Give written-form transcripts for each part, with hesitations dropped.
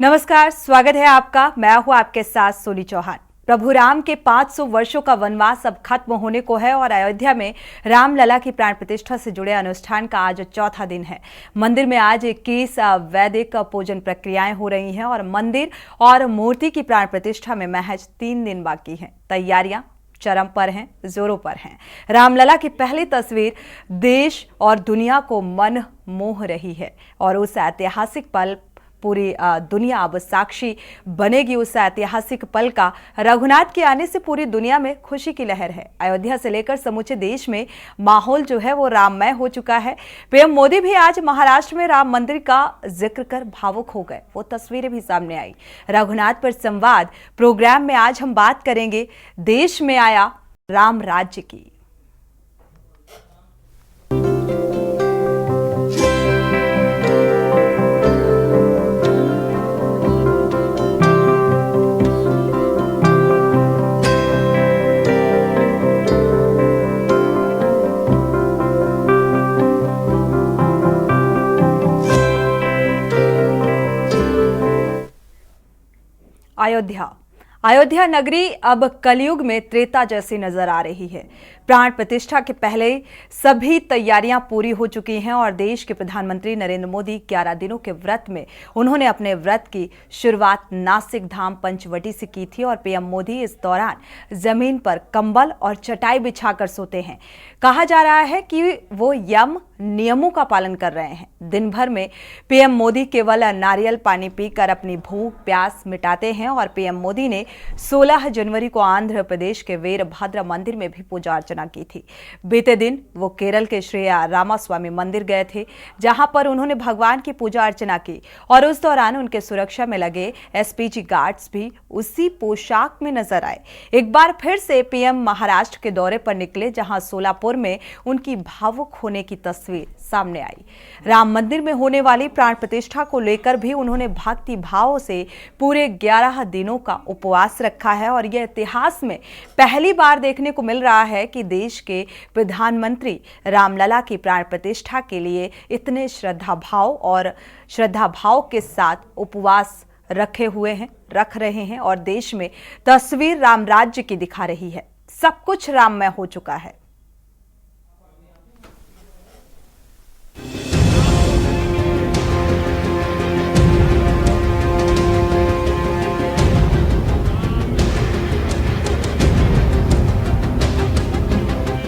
नमस्कार, स्वागत है आपका। मैं हूं आपके साथ सोनी चौहान। प्रभु राम के 500 वर्षों का वनवास अब खत्म होने को है और अयोध्या में रामलला की प्राण प्रतिष्ठा से जुड़े अनुष्ठान का आज चौथा दिन है। मंदिर में आज 21 वैदिक पूजन प्रक्रियाएं हो रही हैं और मंदिर और मूर्ति की प्राण प्रतिष्ठा में महज 3 दिन बाकी हैं। तैयारियां चरम पर हैं, जोरों पर हैं। रामलला की पहली तस्वीर देश और दुनिया को मन मोह रही है और उस ऐतिहासिक पल पूरी दुनिया अब साक्षी बनेगी। उस ऐतिहासिक पल का रघुनाथ के आने से पूरी दुनिया में खुशी की लहर है। अयोध्या से लेकर समूचे देश में माहौल जो है वो राममय हो चुका है। पीएम मोदी भी आज महाराष्ट्र में राम मंदिर का जिक्र कर भावुक हो गए। वो तस्वीरें भी सामने आई। रघुनाथ पर संवाद प्रोग्राम में आज हम बात करेंगे देश में आया राम राज्य की। अयोध्या नगरी अब कलयुग में त्रेता जैसी नजर आ रही है। प्राण प्रतिष्ठा के पहले सभी तैयारियां पूरी हो चुकी हैं और देश के प्रधानमंत्री नरेंद्र मोदी 11 दिनों के व्रत में उन्होंने अपने व्रत की शुरुआत नासिक धाम पंचवटी से की थी और पीएम मोदी इस दौरान जमीन पर कंबल और चटाई बिछाकर सोते हैं। कहा जा रहा है कि वो यम नियमों का पालन कर रहे हैं। दिन भर में पीएम मोदी केवल नारियल पानी पीकर अपनी भूख प्यास मिटाते हैं और पीएम मोदी ने 16 जनवरी को आंध्र प्रदेश के वीरभद्र मंदिर में भी पूजा अर्चना की थी। बीते दिन वो केरल के श्री रामास्वामी मंदिर गए थे, जहां पर उन्होंने भगवान की पूजा अर्चना की और उस दौरान उनके सुरक्षा में लगे एसपीजी गार्ड्स भी उसी पोशाक में नजर आए। एक बार फिर से पीएम महाराष्ट्र के दौरे पर निकले, जहां सोलापुर में उनकी भावुक होने की तस्वीर सामने आई। राम मंदिर में होने वाली प्राण प्रतिष्ठा को लेकर भी उन्होंने भक्ति भाव से पूरे 11 दिनों का उपवास रखा है और यह इतिहास में पहली बार देखने को मिल रहा है कि देश के प्रधानमंत्री रामलला की प्राण प्रतिष्ठा के लिए इतने श्रद्धा भाव के साथ उपवास रख रहे हैं और देश में तस्वीर राम राज्य की दिखा रही है। सब कुछ राममय हो चुका है।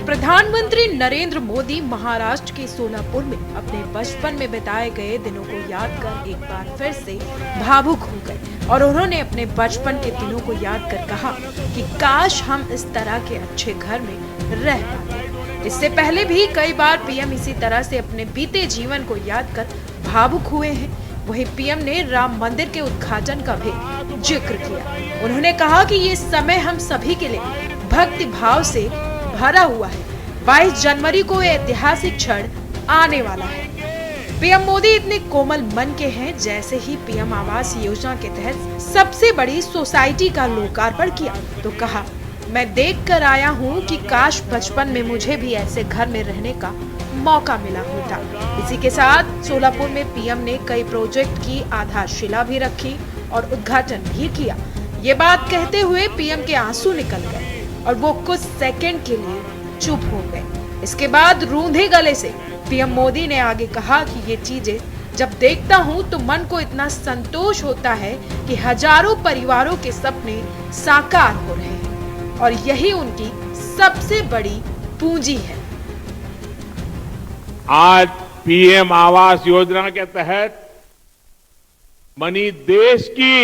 प्रधानमंत्री नरेंद्र मोदी महाराष्ट्र के सोलापुर में अपने बचपन में बिताए गए दिनों को याद कर एक बार फिर से भावुक हो गए और उन्होंने अपने बचपन के दिनों को याद कर कहा कि काश हम इस तरह के अच्छे घर में रह पाते। इससे पहले भी कई बार पीएम इसी तरह से अपने बीते जीवन को याद कर भावुक हुए हैं। वहीं पीएम ने राम मंदिर के उद्घाटन का भी जिक्र किया। उन्होंने कहा कि ये समय हम सभी के लिए भक्ति भाव से भरा हुआ है। 22 जनवरी को ऐतिहासिक क्षण आने वाला है। पीएम मोदी इतने कोमल मन के हैं, जैसे ही पीएम आवास योजना के तहत सबसे बड़ी सोसाइटी का लोकार्पण किया तो कहा, मैं देख कर आया हूँ कि काश बचपन में मुझे भी ऐसे घर में रहने का मौका मिला होता। इसी के साथ सोलापुर में पीएम ने कई प्रोजेक्ट की आधारशिला भी रखी और उद्घाटन भी किया। ये बात कहते हुए पीएम के आंसू निकल गए और वो कुछ सेकंड के लिए चुप हो गए। इसके बाद रूंधे गले से पीएम मोदी ने आगे कहा कि ये चीजें जब देखता हूं तो मन को इतना संतोष होता है कि हजारों परिवारों के सपने साकार हो रहे हैं और यही उनकी सबसे बड़ी पूंजी है। आज पीएम आवास योजना के तहत बनी देश की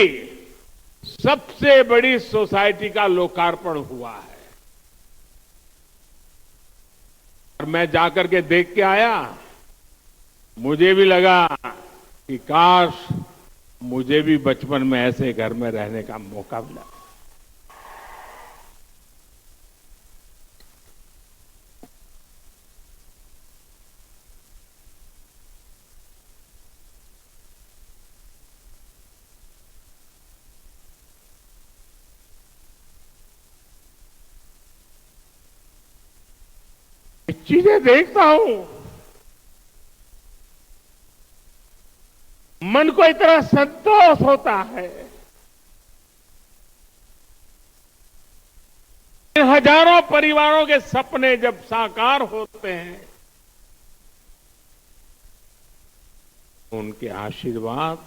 सबसे बड़ी सोसाइटी का लोकार्पण हुआ है और मैं जाकर के देख के आया। मुझे भी लगा कि काश मुझे भी बचपन में ऐसे घर में रहने का मौका मिला। चीजें देखता हूं, मन को इतना संतोष होता है। इन हजारों परिवारों के सपने जब साकार होते हैं, उनके आशीर्वाद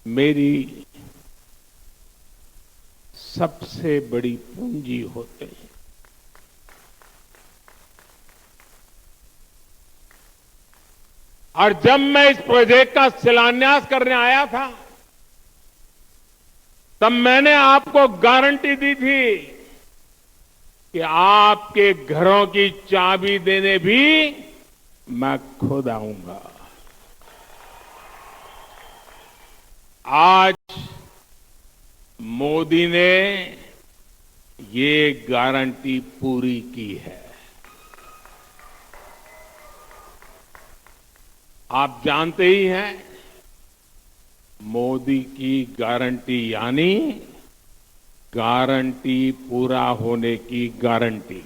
मेरी सबसे बड़ी पूंजी होते हैं। और जब मैं इस प्रोजेक्ट का शिलान्यास करने आया था, तब मैंने आपको गारंटी दी थी कि आपके घरों की चाबी देने भी मैं खुद आऊंगा। आज मोदी ने ये गारंटी पूरी की है। आप जानते ही हैं, मोदी की गारंटी यानी गारंटी पूरा होने की गारंटी।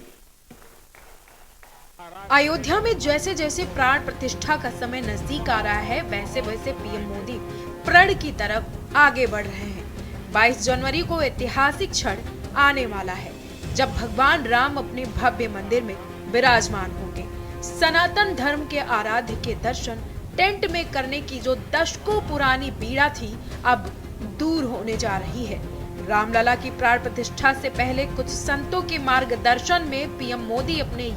अयोध्या में जैसे जैसे प्राण प्रतिष्ठा का समय नजदीक आ रहा है, वैसे वैसे पीएम मोदी प्रण की तरफ आगे बढ़ रहे हैं। 22 जनवरी को ऐतिहासिक क्षण आने वाला है, जब भगवान राम अपने भव्य मंदिर में विराजमान होंगे। सनातन धर्म के आराध्य के दर्शन टेंट में करने की जो दशकों पुरानी पीड़ा थी, अब दूर होने जा रही है। रामलला की प्राण प्रतिष्ठा से पहले कुछ संतों के मार्गदर्शन में पीएम मोदी अपने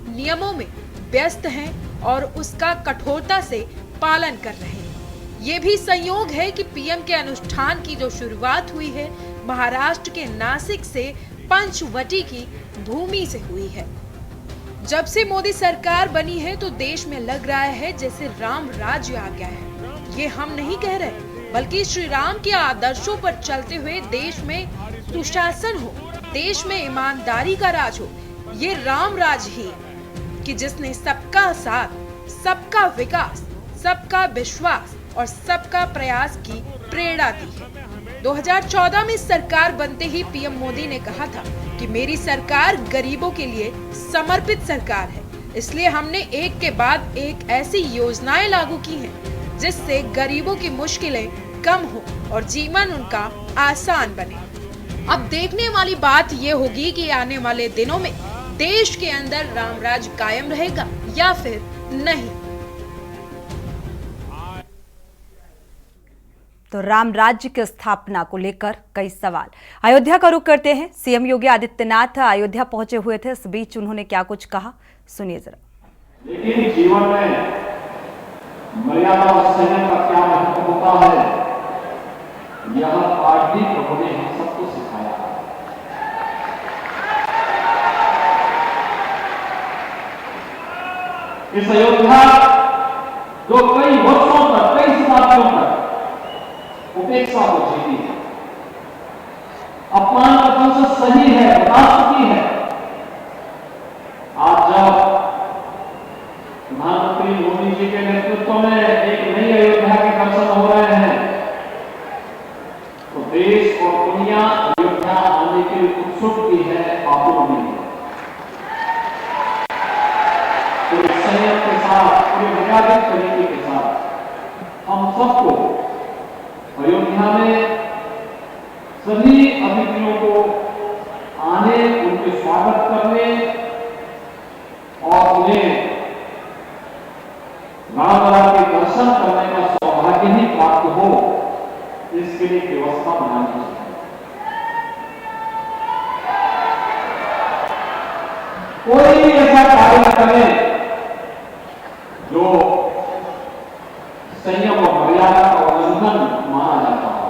नियमों में व्यस्त हैं और उसका कठोरता से पालन कर रहे हैं। ये भी संयोग है कि पीएम के अनुष्ठान की जो शुरुआत हुई है, महाराष्ट्र के नासिक से पंचवटी की भूमि से हुई है। जब से मोदी सरकार बनी है तो देश में लग रहा है जैसे राम राज्य आ गया है। ये हम नहीं कह रहे, बल्कि श्री राम के आदर्शों पर चलते हुए देश में सुशासन हो, देश में ईमानदारी का राज हो। ये राम राज ही कि जिसने सबका साथ, सबका विकास, सबका विश्वास और सबका प्रयास की प्रेरणा दी है। 2014 में सरकार बनते ही पीएम मोदी ने कहा था कि मेरी सरकार गरीबों के लिए समर्पित सरकार है, इसलिए हमने एक के बाद एक ऐसी योजनाएं लागू की हैं जिससे गरीबों की मुश्किलें कम हो और जीवन उनका आसान बने। अब देखने वाली बात ये होगी कि आने वाले दिनों में देश के अंदर रामराज कायम रहेगा या फिर नहीं। तो राम राज्य की स्थापना को लेकर कई सवाल। अयोध्या का रुख करते हैं। सीएम योगी आदित्यनाथ अयोध्या पहुंचे हुए थे, इस बीच उन्होंने क्या कुछ कहा, सुनिए जरा। लेकिन जीवन में मर्यादा और संयम का क्या महत्व होता है, यह आज भी प्रभु ने हम सबको सिखाया। इस अयोध्या जो कई वर्षों तक, कई शताब्दियों तक उपेक्षा को झेली है, अपमान का कंस सही है, बता चुकी है, आज जब प्रधानमंत्री मोदी जी के नेतृत्व में एक नई अयोध्या के दर्शन हो रहे हैं, तो देश और दुनिया अयोध्या आने के लिए उत्सुक भी है, आतुर भी है। पूरे संयम के साथ, पूरे मर्यादित तरीके के साथ हम सबको अयोध्या में सभी अतिथियों को आने, उनके स्वागत करने और उन्हें रामलला के दर्शन करने का सौभाग्य ही प्राप्त हो, इसके लिए व्यवस्था बनानी चाहिए। कोई भी ऐसा कार्य न करे जो संयम और मर्यादा का उल्लंघन माना जाता है।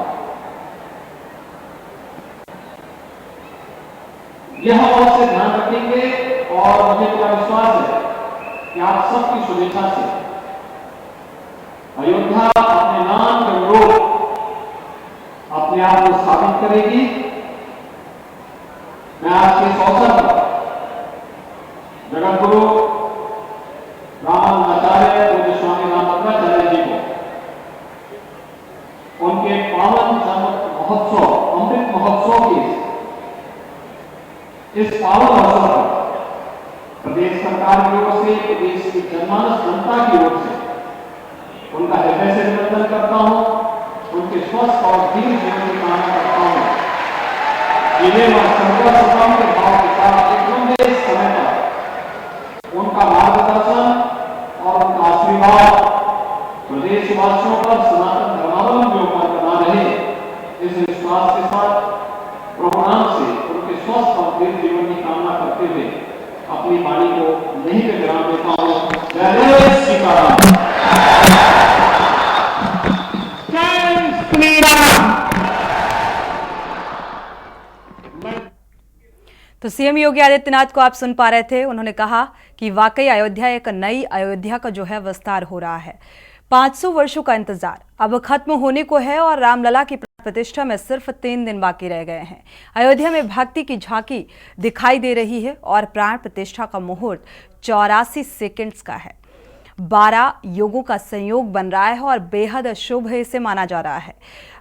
यह बात से ध्यान रखेंगे और मुझे पूरा विश्वास है कि आप सबकी शुभेच्छा से अयोध्या अपने नाम के अनुरूप अपने आप को साबित करेगी। मैं आज के इस अवसर पर जगत गुरु रामानंदाचार्य पूज्य स्वामी रामभद्राचार्य जी को उनके पावन जन्म महोत्सव, अमृत महोत्सव की इस पावन अवसर पर प्रदेश सरकार की ओर से, प्रदेश की जनमानस जनता की ओर से उनका हृदय से अभिनंदन करता हूं, उनके स्वस्थ और दीर्घ जीवन की कामना करता हूं, जिन्हें वह सर्वसम्मान के भाव के साथ एक लंबे समय तक उनका मार्गदर्शन और उनका आशीर्वाद प्रदेशवासियों पर, सनातन धर्मावलंबियों पर बना रहे, इस विश्वास के साथ प्रभु राम से उनके स्वस्थ और दीर्घ जीवन की कामना करते हुए अपनी वाणी को यहीं पे विराम देता हूं। जय जय सीताराम। तो सीएम योगी आदित्यनाथ को आप सुन पा रहे थे। उन्होंने कहा कि वाकई अयोध्या एक नई अयोध्या का जो है विस्तार हो रहा है। 500 वर्षों का इंतजार अब खत्म होने को है और रामलला की प्रतिष्ठा में सिर्फ 3 दिन बाकी रह गए हैं। अयोध्या में भक्ति की झांकी दिखाई दे रही है और प्राण प्रतिष्ठा का मुहूर्त 84 सेकंड्स का है। 12 युगों का संयोग बन रहा है और बेहद शुभ इसे माना जा रहा है।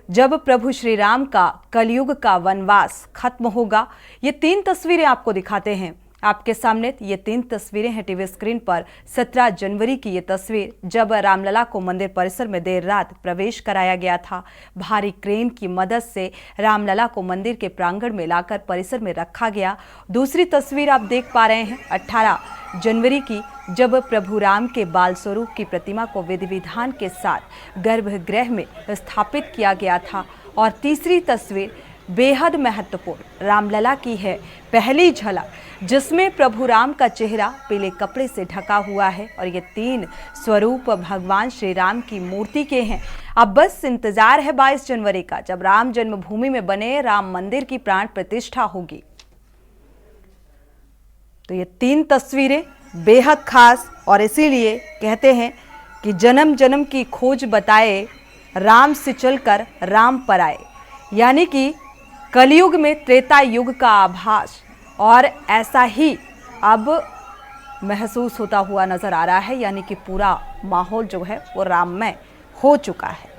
जब प्रभु श्री राम का कलयुग का वनवास खत्म होगा, ये 3 तस्वीरें आपको दिखाते हैं आपके सामने। ये 3 तस्वीरें हैं टीवी स्क्रीन पर। 17 जनवरी की ये तस्वीर, जब रामलला को मंदिर परिसर में देर रात प्रवेश कराया गया था। भारी क्रेन की मदद से रामलला को मंदिर के प्रांगण में लाकर परिसर में रखा गया। दूसरी तस्वीर आप देख पा रहे हैं 18 जनवरी की, जब प्रभु राम के बाल स्वरूप की प्रतिमा को विधि विधान के साथ गर्भगृह में स्थापित किया गया था। और तीसरी तस्वीर बेहद महत्वपूर्ण रामलला की है, पहली झलक, जिसमें प्रभु राम का चेहरा पीले कपड़े से ढका हुआ है और ये 3 स्वरूप भगवान श्री राम की मूर्ति के हैं। अब बस इंतजार है 22 जनवरी का, जब राम जन्मभूमि में बने राम मंदिर की प्राण प्रतिष्ठा होगी। तो ये 3 तस्वीरें बेहद खास, और इसीलिए कहते हैं कि जन्म जन्म की खोज बताए, राम से चलकर राम पर आए। यानी कि कलयुग में त्रेता युग का आभास, और ऐसा ही अब महसूस होता हुआ नजर आ रहा है। यानी कि पूरा माहौल जो है वो राममय हो चुका है।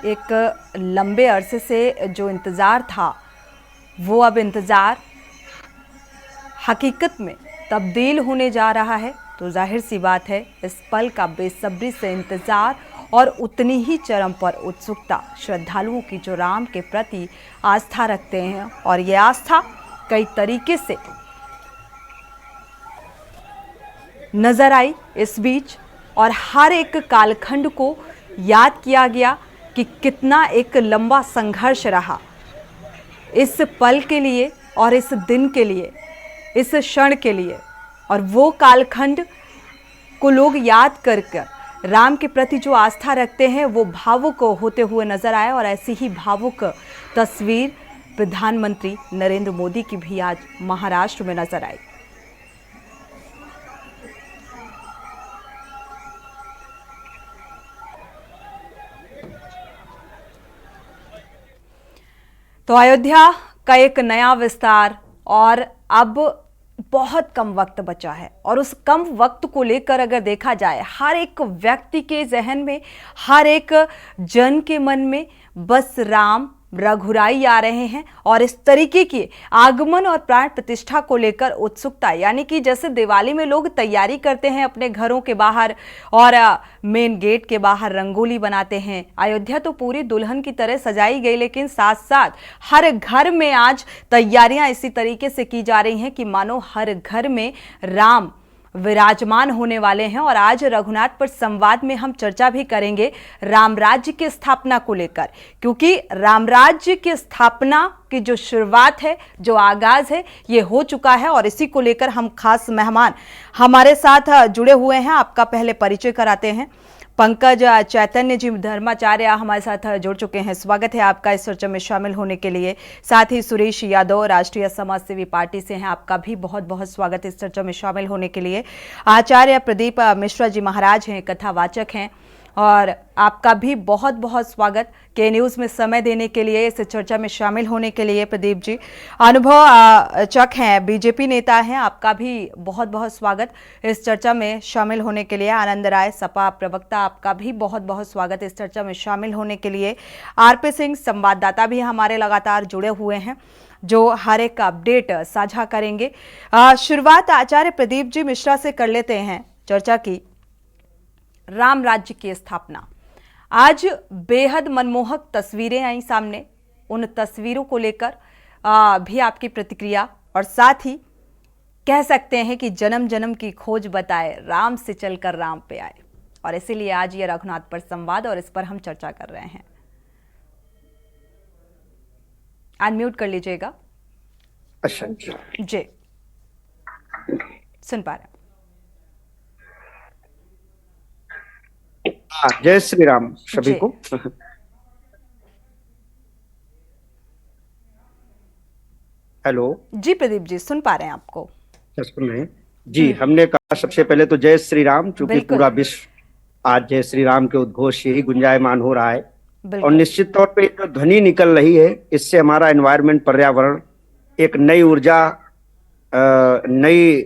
एक लंबे अरसे से जो इंतजार था, वो अब इंतजार हकीकत में तब्दील होने जा रहा है। तो जाहिर सी बात है, इस पल का बेसब्री से इंतजार और उतनी ही चरम पर उत्सुकता श्रद्धालुओं की, जो राम के प्रति आस्था रखते हैं। और ये आस्था कई तरीके से नजर आई इस बीच, और हर एक कालखंड को याद किया गया कि कितना एक लंबा संघर्ष रहा इस पल के लिए और इस दिन के लिए, इस क्षण के लिए। और वो कालखंड को लोग याद कर राम के प्रति जो आस्था रखते हैं, वो भावुक होते हुए नजर आए। और ऐसी ही भावुक तस्वीर प्रधानमंत्री नरेंद्र मोदी की भी आज महाराष्ट्र में नजर आई। तो अयोध्या का एक नया विस्तार, और अब बहुत कम वक्त बचा है। और उस कम वक्त को लेकर अगर देखा जाए, हर एक व्यक्ति के जहन में, हर एक जन के मन में बस राम रघुराई आ रहे हैं। और इस तरीके की आगमन और प्राण प्रतिष्ठा को लेकर उत्सुकता, यानी कि जैसे दिवाली में लोग तैयारी करते हैं अपने घरों के बाहर और मेन गेट के बाहर रंगोली बनाते हैं। अयोध्या तो पूरी दुल्हन की तरह सजाई गई, लेकिन साथ साथ हर घर में आज तैयारियां इसी तरीके से की जा रही हैं कि मानो हर घर में राम विराजमान होने वाले हैं। और आज रघुनाथ पर संवाद में हम चर्चा भी करेंगे राम राज्य की स्थापना को लेकर, क्योंकि राम राज्य की स्थापना की जो शुरुआत है, जो आगाज है, ये हो चुका है। और इसी को लेकर हम खास मेहमान हमारे साथ जुड़े हुए हैं। आपका पहले परिचय कराते हैं। पंकज चैतन्य जी धर्माचार्य हमारे साथ जुड़ चुके हैं। स्वागत है आपका इस चर्चा में शामिल होने के लिए। साथ ही सुरेश यादव राष्ट्रीय समाज सेवी पार्टी से हैं, आपका भी बहुत बहुत स्वागत है इस चर्चा में शामिल होने के लिए। आचार्य प्रदीप मिश्रा जी महाराज हैं, कथावाचक हैं, और आपका भी बहुत बहुत स्वागत के न्यूज में समय देने के लिए, इस चर्चा में शामिल होने के लिए। प्रदीप जी अनुभव चक हैं, बीजेपी नेता हैं, आपका भी बहुत बहुत स्वागत इस चर्चा में शामिल होने के लिए। आनंद राय सपा प्रवक्ता, आपका भी बहुत बहुत स्वागत इस चर्चा में शामिल होने के लिए। आरपी सिंह संवाददाता भी हमारे लगातार जुड़े हुए हैं जो हर एक अपडेट साझा करेंगे। शुरुआत आचार्य प्रदीप जी मिश्रा से कर लेते हैं चर्चा की। राम राज्य की स्थापना, आज बेहद मनमोहक तस्वीरें आई सामने, उन तस्वीरों को लेकर भी आपकी प्रतिक्रिया, और साथ ही कह सकते हैं कि जन्म जन्म की खोज बताए राम से चलकर राम पे आए, और इसीलिए आज ये रघुनाथ पर संवाद और इस पर हम चर्चा कर रहे हैं। अनम्यूट कर लीजिएगा। अच्छा जी, सुन पा रहे हैं। जय श्री राम सभी को। हेलो जी प्रदीप जी, सुन पा रहे हैं आपको। सुन रहे हैं जी। हमने कहा सबसे पहले तो जय श्री राम, क्योंकि पूरा विश्व आज जय श्री राम के उद्घोष से ही गुंजायमान हो रहा है। और निश्चित तौर पे जो ध्वनि निकल रही है, इससे हमारा एनवायरनमेंट, पर्यावरण एक नई ऊर्जा, नई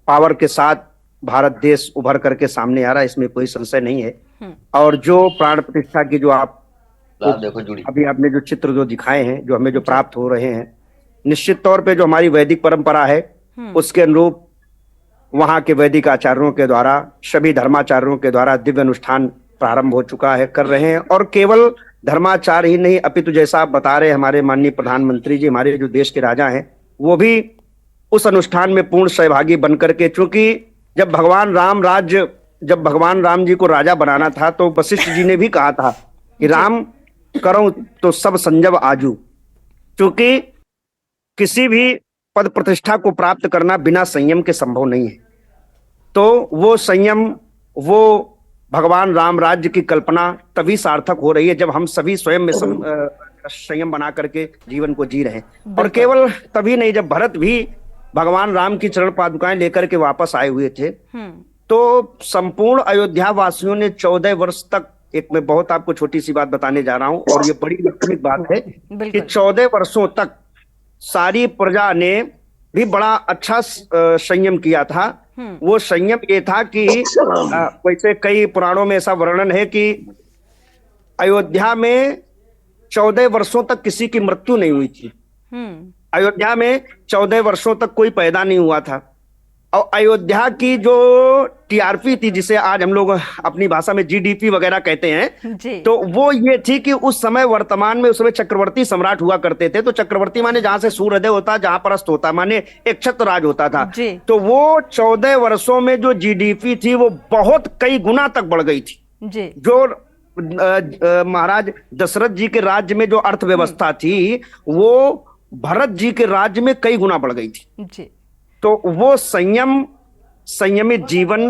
पावर के साथ भारत देश उभर करके सामने आ रहा है, इसमें कोई संशय नहीं है। और जो प्राण प्रतिष्ठा की जो आप देखो अभी आपने जो चित्र जो दिखाए हैं, जो हमें जो प्राप्त हो रहे हैं, निश्चित तौर पे जो हमारी वैदिक परंपरा है उसके अनुरूप वहां के वैदिक आचार्यों के द्वारा, सभी धर्माचार्यों के द्वारा दिव्य अनुष्ठान प्रारंभ हो चुका है, कर रहे हैं। और केवल धर्माचार ही नहीं, अपितु जैसा आप बता रहे हमारे माननीय प्रधानमंत्री जी, हमारे जो देश के राजा हैं, वो भी उस अनुष्ठान में पूर्ण सहभागी बनकर के, चूंकि जब भगवान राम जी को राजा बनाना था तो वशिष्ठ जी ने भी कहा था कि राम करो तो सब संजब आजू, क्योंकि किसी भी पद प्रतिष्ठा को प्राप्त करना बिना संयम के संभव नहीं है। तो वो संयम, वो भगवान राम राज्य की कल्पना तभी सार्थक हो रही है जब हम सभी स्वयं में संयम बना करके जीवन को जी रहे हैं। और केवल तभी नहीं, जब भरत भी भगवान राम की चरण पादुकाएं लेकर के वापस आए हुए थे, तो संपूर्ण अयोध्या वासियों ने 14 वर्ष तक, एक मैं बहुत आपको छोटी सी बात बताने जा रहा हूं और ये बड़ी लक्षणिक बात है कि 14 वर्षों तक सारी प्रजा ने भी बड़ा अच्छा संयम किया था। वो संयम ये था कि वैसे कई पुराणों में ऐसा वर्णन है कि अयोध्या में 14 वर्षों तक किसी की मृत्यु नहीं हुई थी। अयोध्या में 14 वर्षों तक कोई पैदा नहीं हुआ था। और अयोध्या की जो टीआरपी थी, जिसे आज हम लोग अपनी भाषा में जीडीपी वगैरह कहते हैं, तो वो ये थी कि उस समय, वर्तमान में उस समय चक्रवर्ती सम्राट हुआ करते थे। तो चक्रवर्ती माने जहां से सूर्योदय होता, जहां परस्त होता, माने एक छत्र राज होता था। तो वो 14 वर्षों में जो जीडीपी थी वो बहुत कई गुना तक बढ़ गई थी। जो महाराज दशरथ जी के राज्य में जो अर्थव्यवस्था थी, वो भरत जी के राज्य में कई गुना बढ़ गई थी। तो वो संयमित जीवन,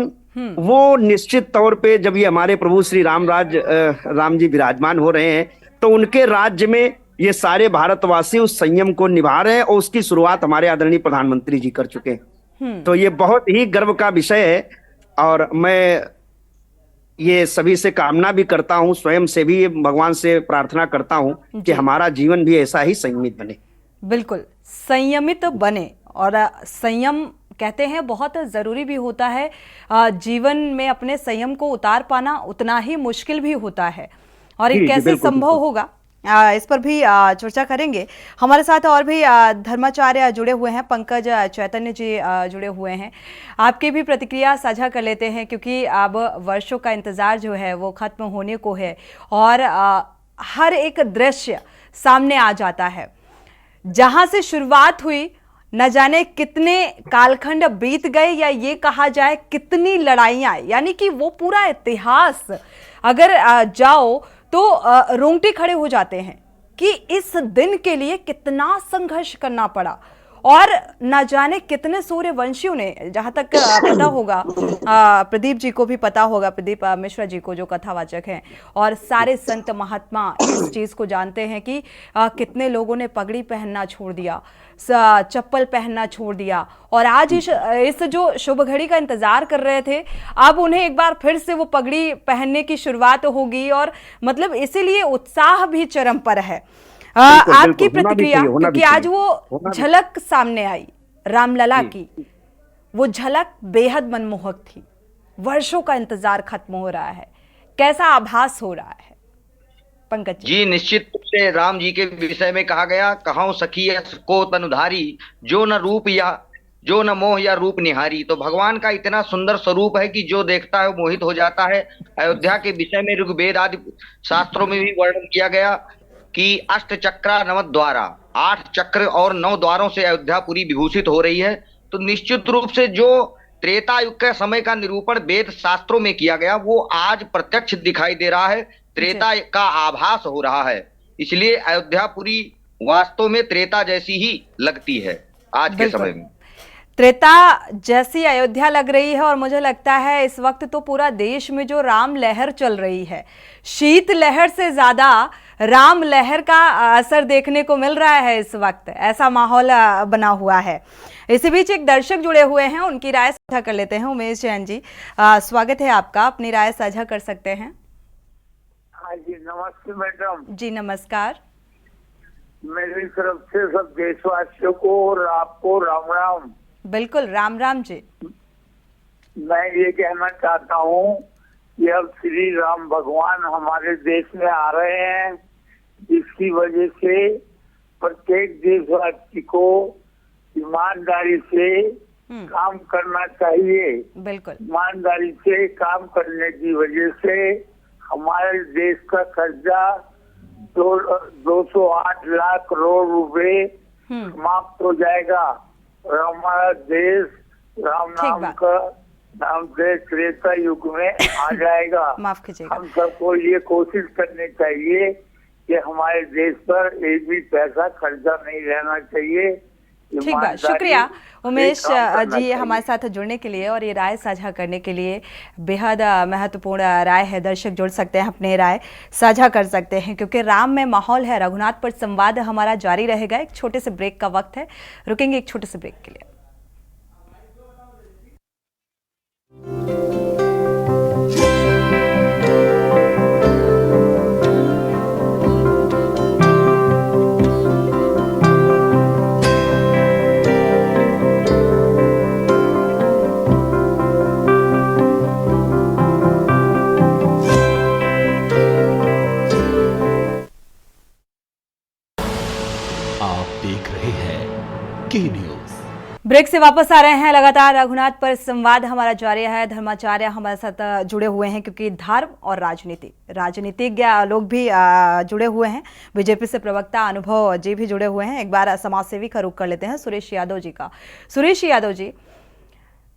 वो निश्चित तौर पे जब ये हमारे प्रभु श्री राम जी विराजमान हो रहे हैं, तो उनके राज्य में ये सारे भारतवासी उस संयम को निभा रहे हैं, और उसकी शुरुआत हमारे आदरणीय प्रधानमंत्री जी कर चुके हैं। तो ये बहुत ही गर्व का विषय है, और मैं ये सभी से कामना भी करता हूं, स्वयं से भी भगवान से प्रार्थना करता हूं कि हमारा जीवन भी ऐसा ही संयमित बने। बिल्कुल संयमित बने, और संयम कहते हैं बहुत जरूरी भी होता है। जीवन में अपने संयम को उतार पाना उतना ही मुश्किल भी होता है, और ये कैसे संभव होगा, इस पर भी चर्चा करेंगे। हमारे साथ और भी धर्माचार्य जुड़े हुए हैं, पंकज चैतन्य जी जुड़े हुए हैं। आपकी भी प्रतिक्रिया साझा कर लेते हैं, क्योंकि अब वर्षों का इंतजार जो है वो खत्म होने को है, और हर एक दृश्य सामने आ जाता है। जहां से शुरुआत हुई, न जाने कितने कालखंड बीत गए, या ये कहा जाए कितनी लड़ाइयां, यानी कि वो पूरा इतिहास अगर जाओ तो रोंगटे खड़े हो जाते हैं कि इस दिन के लिए कितना संघर्ष करना पड़ा, और न जाने कितने सूर्यवंशियों ने, जहां तक पता होगा, प्रदीप जी को भी पता होगा, प्रदीप मिश्रा जी को जो कथावाचक हैं, और सारे संत महात्मा इस चीज को जानते हैं कि कितने लोगों ने पगड़ी पहनना छोड़ दिया, चप्पल पहनना छोड़ दिया, और आज इस जो शुभ घड़ी का इंतजार कर रहे थे, अब उन्हें एक बार फिर से वो पगड़ी पहनने की शुरुआत होगी, और मतलब इसीलिए उत्साह भी चरम पर है। आपकी प्रतिक्रिया, क्योंकि आज वो झलक सामने आई रामलला की, वो झलक बेहद मनमोहक थी। वर्षों का इंतजार खत्म हो रहा है, कैसा आभास हो रहा है पंकज जी? निश्चित रूप से राम जी के विषय में कहा गया, कहां सखी को तनुधारी, जो न रूप या जो न मोह या रूप निहारी। तो भगवान का इतना सुंदर स्वरूप है कि जो देखता है मोहित हो जाता है। अयोध्या के विषय में ऋग्वेद आदि शास्त्रों में भी वर्णन किया गया कि अष्ट चक्रा नव द्वारा, 8 चक्र और 9 द्वारों से अयोध्या पूरी विभूषित हो रही है। तो निश्चित रूप से जो त्रेता युग के समय का निरूपण वेद शास्त्रों में किया गया, वो आज प्रत्यक्ष दिखाई दे रहा है, त्रेता का आभास हो रहा है। इसलिए अयोध्यापुरी वास्तव में त्रेता जैसी ही लगती है आज के समय में। त्रेता जैसी अयोध्या लग रही है, और मुझे लगता है इस वक्त तो पूरा देश में जो राम लहर चल रही है, शीत लहर से ज्यादा राम लहर का असर देखने को मिल रहा है इस वक्त, ऐसा माहौल बना हुआ है। इसी बीच एक दर्शक जुड़े हुए हैं, उनकी राय साझा कर लेते हैं। उमेश जैन जी, स्वागत है आपका, अपनी राय साझा कर सकते हैं। हाँ जी, नमस्ते मैडम जी नमस्कार। मेरी तरफ से सब देशवासियों को और आपको राम राम। बिल्कुल, राम राम जी। मैं ये कहना चाहता हूँ कि अब श्री राम भगवान हमारे देश में आ रहे हैं, जिसकी वजह से प्रत्येक देशवासी को ईमानदारी से काम करना चाहिए। बिल्कुल, ईमानदारी से काम करने की वजह से हमारे देश का कर्जा 208 लाख करोड़ रुपए समाप्त हो जाएगा, और हमारा देश राम नाम से त्रेता युग में आ जाएगा। माफ कीजिएगा। हम सबको ये कोशिश करनी चाहिए कि हमारे देश पर एक भी पैसा खर्चा नहीं रहना चाहिए। ठीक बात, शुक्रिया उमेश जी हमारे साथ जुड़ने के लिए और ये राय साझा करने के लिए। बेहद महत्वपूर्ण राय है, दर्शक जुड़ सकते हैं, अपने राय साझा कर सकते हैं, क्योंकि राम में माहौल है। रघुनाथ पर संवाद हमारा जारी रहेगा। एक छोटे से ब्रेक का वक्त है, रुकेंगे एक छोटे से ब्रेक के लिए। ब्रेक से वापस आ रहे हैं। लगातार रघुनाथ पर संवाद हमारा जारी है। धर्माचार्य हमारे साथ जुड़े हुए हैं, क्योंकि धर्म और राजनीतिज्ञ लोग भी जुड़े हुए हैं। बीजेपी से प्रवक्ता अनुभव जी भी जुड़े हुए हैं। एक बार समाजसेवी का रुख कर लेते हैं, सुरेश यादव जी का। सुरेश यादव जी,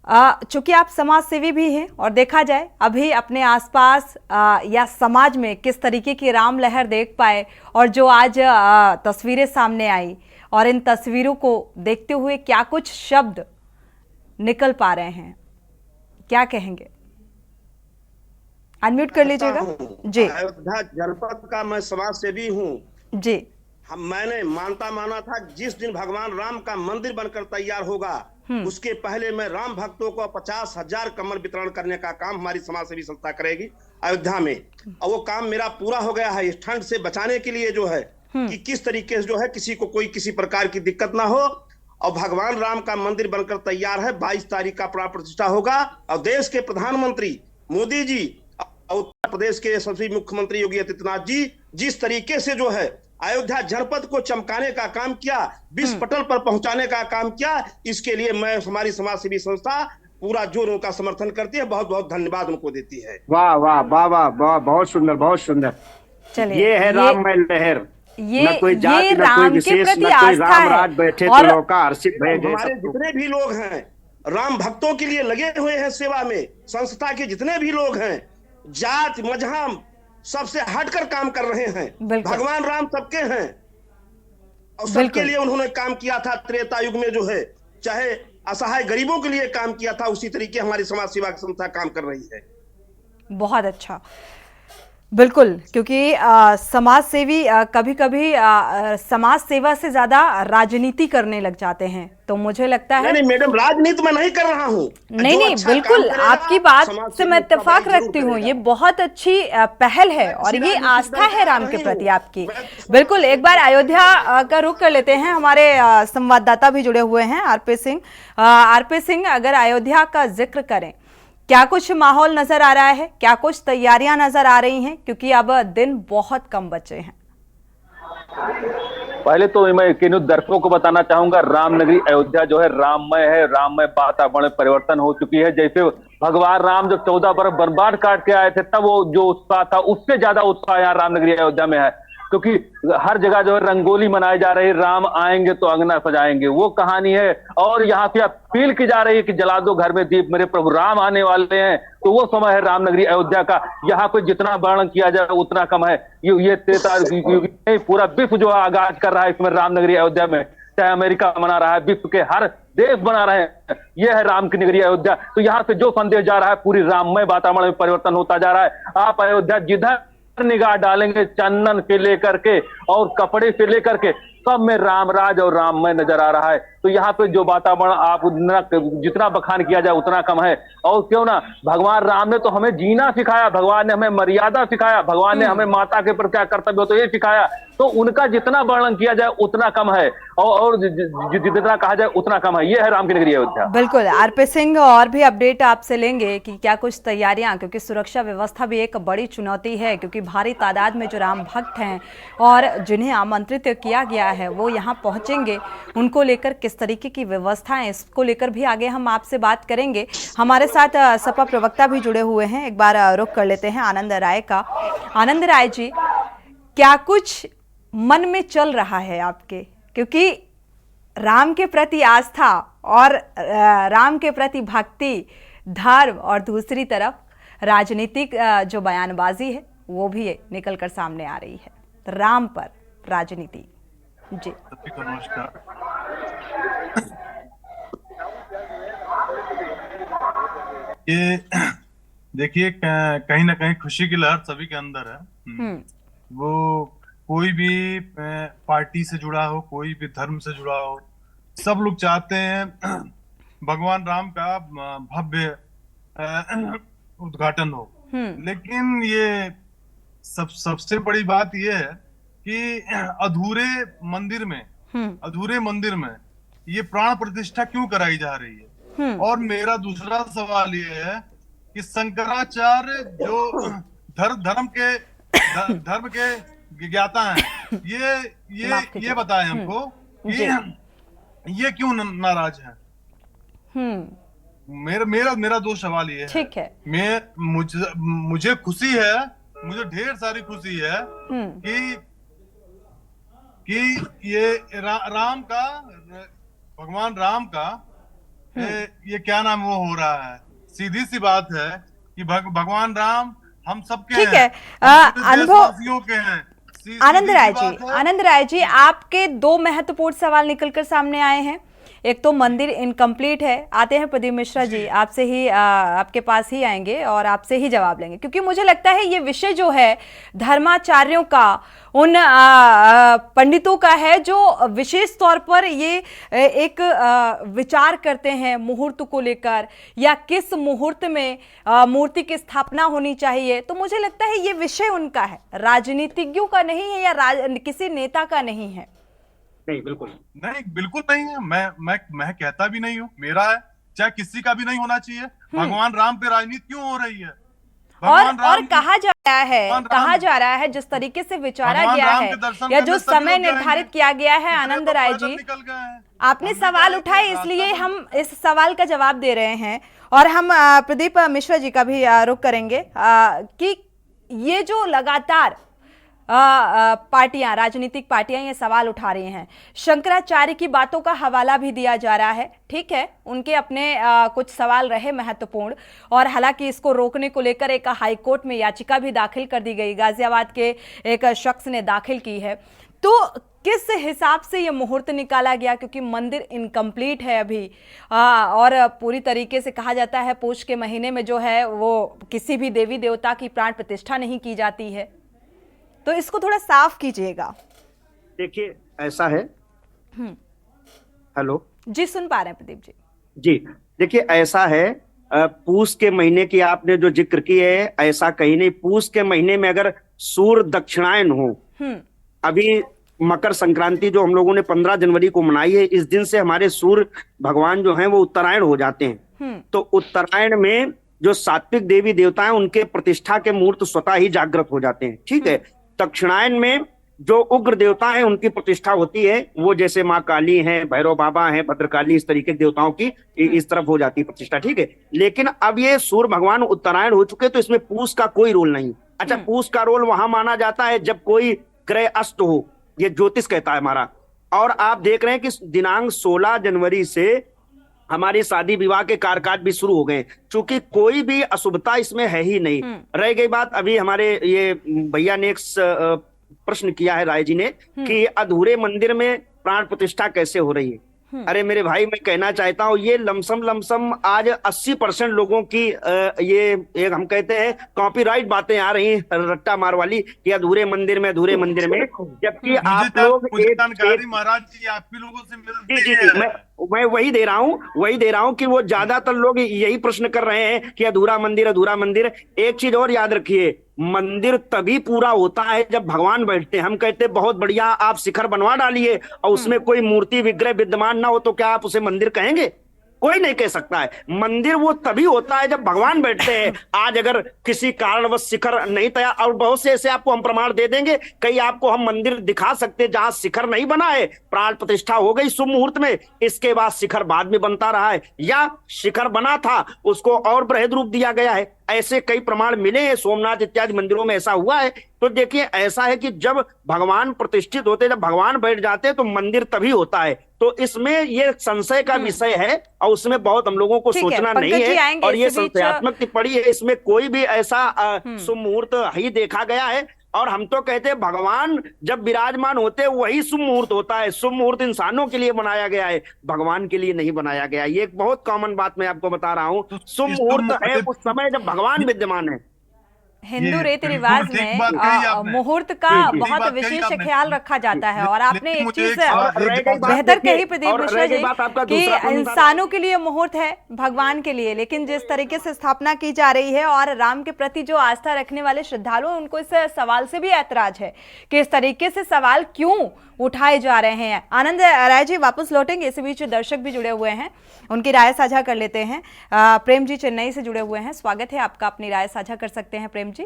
चूंकि आप समाजसेवी भी हैं और देखा जाए अभी अपने आसपास या समाज में किस तरीके की राम लहर देख पाए, और जो आज तस्वीरें सामने आई, और इन तस्वीरों को देखते हुए क्या कुछ शब्द निकल पा रहे हैं, क्या कहेंगे? अनम्यूट कर लीजिएगा जी। अयोध्या जनपद का मैं समाज सेवी हूँ जी। मैंने माना था जिस दिन भगवान राम का मंदिर बनकर तैयार होगा, उसके पहले मैं राम भक्तों को 50,000 कमल वितरण करने का काम हमारी समाज सेवी संस्था करेगी अयोध्या में। और वो काम मेरा पूरा हो गया है। इस ठंड से बचाने के लिए जो है कि किस तरीके से जो है किसी को कोई किसी प्रकार की दिक्कत ना हो, और भगवान राम का मंदिर बनकर तैयार है। 22 तारीख का प्राण प्रतिष्ठा होगा, और देश के प्रधानमंत्री मोदी जी और उत्तर प्रदेश के यशस्वी मुख्यमंत्री योगी आदित्यनाथ जी जिस तरीके से जो है अयोध्या जनपद को चमकाने का काम किया, विश्व पटल पर पहुंचाने का काम किया, इसके लिए मैं हमारी समाज सेवी संस्था पूरा जोर उनका समर्थन करती है। बहुत बहुत धन्यवाद उनको देती है। वाह वाह वाह वाह वाह, बहुत सुंदर बहुत सुंदर। चलिए, ये है राममय लहर। ये कोई जाति, न कोई विशेष, न कोई रामराज बैठे तो लौका हर्षित भय गए। हमारे जितने भी लोग हैं राम भक्तों के लिए लगे हुए हैं सेवा में, संस्था के जितने भी लोग हैं, जात मजहब सबसे हटकर काम कर रहे हैं। भगवान राम सबके हैं, और सबके लिए उन्होंने काम किया था। त्रेता युग में जो है, चाहे असहाय गरीबों के लिए काम किया था, उसी तरीके हमारी समाज सेवा की संस्था काम कर रही है। बहुत अच्छा, बिल्कुल, क्योंकि समाज सेवी कभी कभी समाज सेवा से ज्यादा राजनीति करने लग जाते हैं, तो मुझे लगता है नहीं मैडम, राजनीति मैं नहीं कर रहा हूँ। नहीं, अच्छा बिल्कुल आपकी बात से मैं इत्तेफाक रखती हूँ। ये बहुत अच्छी पहल है और ये आस्था है राम के प्रति आपकी। बिल्कुल, एक बार अयोध्या का रुख कर लेते हैं। हमारे संवाददाता भी जुड़े हुए हैं, आरपी सिंह। आरपी सिंह, अगर अयोध्या का जिक्र करें, क्या कुछ माहौल नजर आ रहा है, क्या कुछ तैयारियां नजर आ रही हैं, क्योंकि अब दिन बहुत कम बचे हैं? पहले तो मैं दर्शकों को बताना चाहूंगा, रामनगरी अयोध्या जो है राममय है, राममय वातावरण में परिवर्तन हो चुकी है। जैसे भगवान राम जब 14 बरस बर्बाद काट के आए थे, तब वो जो उत्साह था, उससे ज्यादा उत्साह यहाँ रामनगरी अयोध्या में है, क्योंकि हर जगह जो है रंगोली मनाई जा रही है, राम आएंगे तो अंगना सजाएंगे, वो कहानी है। और यहाँ से अपील की जा रही है कि जला दो घर में दीप, मेरे प्रभु राम आने वाले हैं। तो वो समय है रामनगरी अयोध्या का। यहाँ पे जितना वर्णन किया जाए उतना कम है। ये त्रेता पूरा विश्व जो है आगाज कर रहा है इसमें रामनगरी अयोध्या में। चाहे अमेरिका मना रहा है, विश्व के हर देश बना रहे हैं, ये है राम की नगरी अयोध्या। तो यहाँ से जो संदेश जा रहा है, पूरी राममय वातावरण में परिवर्तन होता जा रहा है। आप अयोध्या जिधर निगाह डालेंगे, चंदन से लेकर के और कपड़े से लेकर के सब में रामराज और राममय नजर आ रहा है। तो यहाँ पे जो वातावरण आप जितना बखान किया जाए उतना कम है। और क्यों ना, भगवान राम ने तो हमें जीना सिखाया, भगवान ने हमें मर्यादा सिखाया, भगवान ने हमें माता के प्रति क्या कर्तव्य हो तो ये सिखाया। तो उनका जितना वर्णन किया जाए उतना कम है, और जितना कहा जाए उतना कम है। ये है राम की नगरी अयोध्या। बिल्कुल आरपी सिंह, और भी अपडेट आपसे लेंगे कि क्या कुछ तैयारियां, क्योंकि सुरक्षा व्यवस्था भी एक बड़ी चुनौती है, क्योंकि भारी तादाद में जो राम भक्त हैं और जिन्हें आमंत्रित किया गया है वो यहाँ पहुंचेंगे, उनको लेकर किस तरीके की व्यवस्था है, इसको लेकर भी आगे हम आपसे बात करेंगे। हमारे साथ सपा प्रवक्ता भी जुड़े हुए हैं, एक बार रुख कर लेते हैं आनंद राय का। आनंद राय जी, क्या कुछ मन में चल रहा है आपके, क्योंकि राम के प्रति आस्था और राम के प्रति भक्ति, धर्म, और दूसरी तरफ राजनीतिक जो बयानबाजी है वो भी निकल कर सामने आ रही है, तो राम पर राजनीति। जी सभी को नमस्कार। ये देखिए, कहीं ना कहीं खुशी की लहर सभी के अंदर है। वो कोई भी पार्टी से जुड़ा हो, कोई भी धर्म से जुड़ा हो, सब लोग चाहते हैं भगवान राम का भव्य उद्घाटन हो। लेकिन ये सबसे बड़ी बात ये है कि अधूरे मंदिर में ये प्राण प्रतिष्ठा क्यों कराई जा रही है। और मेरा दूसरा सवाल ये है कि शंकराचार्य जो धर्म के ज्ञाता हैं, ये बताएं हमको कि ये क्यों नाराज है। मेरा दो सवाल ये है। ठीक है, मुझे खुशी है, मुझे ढेर सारी खुशी है कि ये राम का, भगवान राम का ये क्या नाम वो हो रहा है। सीधी सी बात है कि भगवान राम हम सबके ठीक हैं, अनुभव के हैं। आनंद राय जी, आपके दो महत्वपूर्ण सवाल निकलकर सामने आए हैं। एक तो मंदिर इनकम्प्लीट है। आते हैं प्रदीप मिश्रा जी, आपसे ही आपके पास ही आएंगे और आपसे ही जवाब लेंगे, क्योंकि मुझे लगता है ये विषय जो है धर्माचार्यों का, उन पंडितों का है जो विशेष तौर पर ये एक विचार करते हैं मुहूर्त को लेकर, या किस मुहूर्त में मूर्ति की स्थापना होनी चाहिए। तो मुझे लगता है ये विषय उनका है, राजनीतिज्ञों का नहीं है या किसी नेता का नहीं है। नहीं, बिल्कुल नहीं है। मैं कहता भी नहीं हूँ, मेरा है, चाहे किसी का भी नहीं होना चाहिए। भगवान राम पे राजनीति क्यों हो रही है? और कहा जा रहा है जिस तरीके से विचारा गया है या जो समय निर्धारित किया गया है, आनंद राय जी आपने सवाल उठाए, इसलिए हम इस सवाल का जवाब दे रहे हैं। और हम प्रदीप मिश्रा जी का भी रुख करेंगे कि ये जो लगातार पार्टियां, राजनीतिक पार्टियां ये सवाल उठा रही हैं, शंकराचार्य की बातों का हवाला भी दिया जा रहा है। ठीक है, उनके अपने कुछ सवाल रहे महत्वपूर्ण, और हालांकि इसको रोकने को लेकर एक हाईकोर्ट में याचिका भी दाखिल कर दी गई, गाजियाबाद के एक शख्स ने दाखिल की है। तो किस हिसाब से ये मुहूर्त निकाला गया, क्योंकि मंदिर इनकम्प्लीट है अभी और पूरी तरीके से कहा जाता है पोष के महीने में जो है वो किसी भी देवी देवता की प्राण प्रतिष्ठा नहीं की जाती है, तो इसको थोड़ा साफ कीजिएगा। देखिए ऐसा है, हेलो जी सुन पा रहे हैं प्रदीप जी। जी देखिए ऐसा है, पूस के महीने की आपने जो जिक्र की है, ऐसा कहीं नहीं। पूस के महीने में अगर सूर्य दक्षिणायन हो, अभी मकर संक्रांति जो हम लोगों ने 15 जनवरी को मनाई है, इस दिन से हमारे सूर्य भगवान जो हैं वो उत्तरायण हो जाते हैं। तो उत्तरायण में जो सात्विक देवी देवता हैं उनके प्रतिष्ठा के मुहूर्त स्वतः ही जागृत हो जाते हैं, ठीक है। दक्षिणायन में जो उग्र देवता हैं उनकी प्रतिष्ठा होती है, वो जैसे माँ काली हैं, भैरव बाबा हैं, भद्रकाली, इस तरीके के देवताओं की इस तरफ हो जाती है प्रतिष्ठा, ठीक है। लेकिन अब ये सूर्य भगवान उत्तरायण हो चुके तो इसमें पूस का कोई रोल नहीं। अच्छा, पूस का रोल वहां माना जाता है जब कोई ग्रह अस्त हो, ये ज्योतिष कहता है हमारा। और आप देख रहे हैं कि दिनांक 16 जनवरी से हमारी शादी विवाह के कार्यकाज भी शुरू हो गए, क्योंकि कोई भी अशुभता इसमें है ही नहीं। रह गई बात, अभी हमारे ये भैया ने एक प्रश्न किया है, राय जी ने, कि अधूरे मंदिर में प्राण प्रतिष्ठा कैसे हो रही है। अरे मेरे भाई, मैं कहना चाहता हूँ ये लमसम आज 80% लोगों की ये एक हम कहते हैं कॉपीराइट बातें आ रही हैं, रट्टा मार वाली, कि अधूरे मंदिर में, जबकि आप लोग जानकारी महाराज जी आप भी लोगों से मिलती है। मैं वही दे रहा हूँ कि वो ज्यादातर लोग यही प्रश्न कर रहे हैं कि अधूरा मंदिर। एक चीज और याद रखिए, मंदिर तभी पूरा होता है जब भगवान बैठते हैं। हम कहते हैं बहुत बढ़िया आप शिखर बनवा डालिए और उसमें कोई मूर्ति विग्रह विद्यमान ना हो, तो क्या आप उसे मंदिर कहेंगे? कोई नहीं कह सकता है। मंदिर वो तभी होता है जब भगवान बैठते हैं। आज अगर किसी कारणवश शिखर नहीं तैयार, और बहुत से ऐसे आपको हम प्रमाण दे देंगे, कई आपको हम मंदिर दिखा सकते हैं जहां शिखर नहीं बना है, प्राण प्रतिष्ठा हो गई शुभ मुहूर्त में, इसके बाद शिखर बाद में बनता रहा है, या शिखर बना था उसको और बृहद रूप दिया गया है। ऐसे कई प्रमाण मिले हैं, सोमनाथ इत्यादि मंदिरों में ऐसा हुआ है। तो देखिए ऐसा है कि जब भगवान प्रतिष्ठित होते, जब भगवान बैठ जाते हैं तो मंदिर तभी होता है। तो इसमें ये संशय का विषय है और उसमें बहुत हम लोगों को सोचना नहीं है, और ये संशयात्मक टिप्पणी है, इसमें कोई भी ऐसा शुभ मुहूर्त ही देखा गया है। और हम तो कहते हैं भगवान जब विराजमान होते हैं वही शुभ मुहूर्त होता है। शुभ मुहूर्त इंसानों के लिए बनाया गया है, भगवान के लिए नहीं बनाया गया। ये एक बहुत कॉमन बात मैं आपको बता रहा हूँ। शुभ मुहूर्त है उस समय जब भगवान विद्यमान है। हिंदू रीति रिवाज में मुहूर्त का बहुत विशेष ख्याल रखा जाता है, और आपने एक चीज बेहतर कही प्रदीप मिश्रा जी कि इंसानों के लिए मुहूर्त है, भगवान के लिए, लेकिन जिस तरीके से स्थापना की जा रही है और राम के प्रति जो आस्था रखने वाले श्रद्धालु हैं उनको इस सवाल से भी ऐतराज है कि इस तरीके से सवाल क्यों उठाए जा रहे हैं। आनंद राय जी वापस लौटेंगे, इसी बीच दर्शक भी जुड़े हुए हैं, उनकी राय साझा कर लेते हैं। प्रेम जी चेन्नई से जुड़े हुए हैं, स्वागत है आपका, अपनी राय साझा कर सकते हैं प्रेम जी।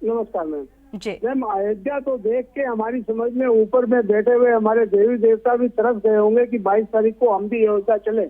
नमस्कार मैम जी। मैम, अयोध्या तो देख के हमारी समझ में ऊपर में बैठे हुए हमारे देवी देवता भी तरफ गए होंगे कि 22 तारीख को हम भी अयोध्या चले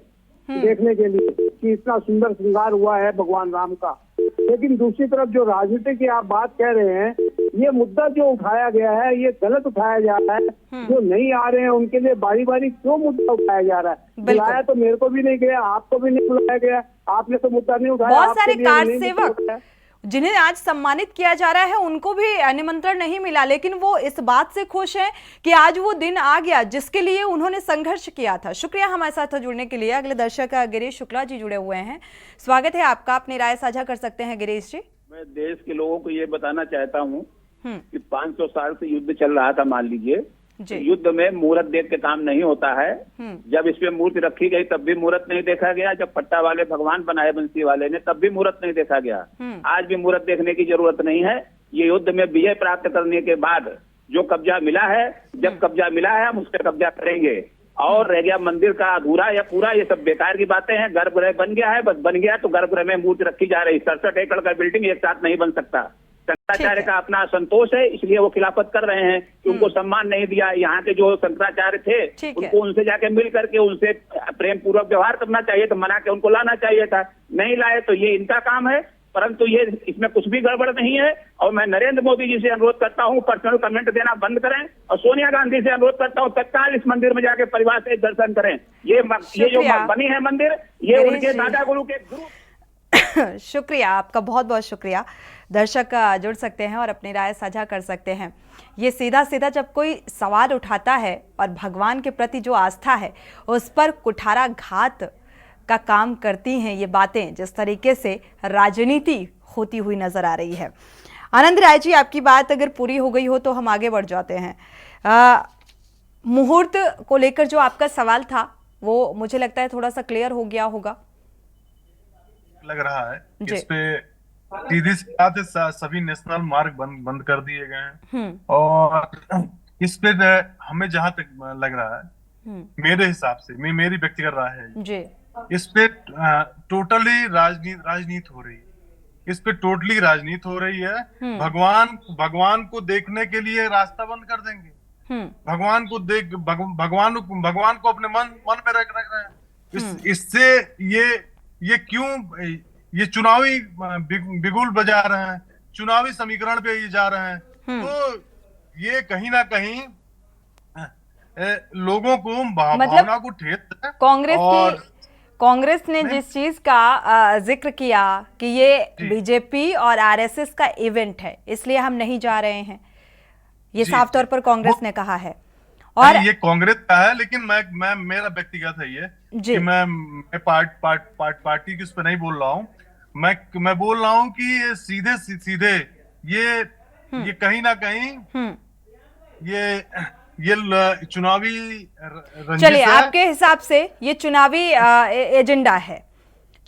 देखने के लिए कि इतना सुंदर श्रृंगार हुआ है भगवान राम का। लेकिन दूसरी तरफ जो राजनीति की आप बात कह रहे हैं, ये मुद्दा जो उठाया गया है ये गलत उठाया जा रहा है। जो नहीं आ रहे हैं उनके लिए बारी बारी क्यों मुद्दा उठाया जा रहा है? बुलाया तो मेरे को भी नहीं गया, आपको भी नहीं बुलाया गया, आपने तो मुद्दा नहीं उठाया। बहुत सारे कार सेवक जिन्हें आज सम्मानित किया जा रहा है उनको भी निमंत्रण नहीं मिला, लेकिन वो इस बात से खुश हैं कि आज वो दिन आ गया जिसके लिए उन्होंने संघर्ष किया था। शुक्रिया हमारे साथ जुड़ने के लिए। अगले दर्शक गिरीश शुक्ला जी जुड़े हुए हैं, स्वागत है आपका, अपनी राय साझा कर सकते हैं गिरीश जी। मैं देश के लोगों को ये बताना चाहता हूँ कि 500 साल से युद्ध चल रहा था, मान लीजिए, युद्ध में मुहूर्त देख के काम नहीं होता है। जब इस पे मूर्ति रखी गई तब भी मुहूर्त नहीं देखा गया, जब पट्टा वाले भगवान बनाए बंसी वाले ने तब भी मुहूर्त नहीं देखा गया। आज भी मुहूर्त देखने की जरूरत नहीं है। ये युद्ध में विजय प्राप्त करने के बाद जो कब्जा मिला है, जब कब्जा मिला है हम उस पर कब्जा करेंगे। और रह गया मंदिर का अधूरा या पूरा, ये सब बेकार की बातें हैं। गर्भगृह बन गया है, बस बन गया तो गर्भगृह में मूर्ति रखी जा रही। 67 एकड़ का बिल्डिंग एक साथ नहीं बन सकता। शंकराचार्य का अपना असंतोष है, इसलिए वो खिलाफत कर रहे हैं कि उनको सम्मान नहीं दिया। यहाँ के जो शंकराचार्य थे उनको उनसे जाके मिल करके उनसे प्रेम पूर्वक व्यवहार करना चाहिए, तो मना के उनको लाना चाहिए था, नहीं लाए तो ये इनका काम है। परंतु ये इसमें कुछ भी गड़बड़ नहीं है। और मैं नरेंद्र मोदी जी से अनुरोध करता हूँ पर्सनल कमेंट देना बंद करें, और सोनिया गांधी से अनुरोध करता हूँ तत्काल इस मंदिर में जाके परिवार से दर्शन करें। ये जो बनी है मंदिर, ये उनके दादा गुरु के गुरु शुक्रिया आपका, बहुत बहुत शुक्रिया। दर्शक जुड़ सकते हैं और अपनी राय साझा कर सकते हैं। ये सीधा सीधा जब कोई सवाल उठाता है और भगवान के प्रति जो आस्था है उस पर कुठाराघात का काम करती हैं ये बातें, जिस तरीके से राजनीति होती हुई नजर आ रही है। आनंद राय जी, आपकी बात अगर पूरी हो गई हो तो हम आगे बढ़ जाते हैं। मुहूर्त को लेकर जो आपका सवाल था वो मुझे लगता है थोड़ा सा क्लियर हो गया होगा, लग रहा है। इस पे सीधी सी बात है, सभी नेशनल मार्ग बंद कर दिए गए हैं और इस पे हमें जहां तक लग रहा है, मेरे हिसाब से, मेरी व्यक्तिगत राय है जी, इस पे टोटली राजनीति हो रही है। इस पे टोटली राजनीति हो रही है। भगवान को देखने के लिए रास्ता बंद कर देंगे। भगवान को अपने मन में रख रहे हैं। इससे ये क्यों ये चुनावी बिगुल बजा रहे हैं, चुनावी समीकरण पे ये जा रहे हैं, तो ये कहीं ना कहीं लोगों को भावना को ठेस। कांग्रेस ने जिस चीज का जिक्र किया कि ये बीजेपी और आरएसएस का इवेंट है इसलिए हम नहीं जा रहे हैं, ये साफ तौर पर कांग्रेस ने कहा है। और ये कांग्रेस का है, लेकिन मैं मेरा व्यक्तिगत है ये कि मैं पार्टी की उस पर नहीं बोल रहा हूँ। मैं बोल रहा हूँ कि ये सीधे ये कहीं ना कहीं ये चुनावी, चलिए आपके हिसाब से ये चुनावी एजेंडा है,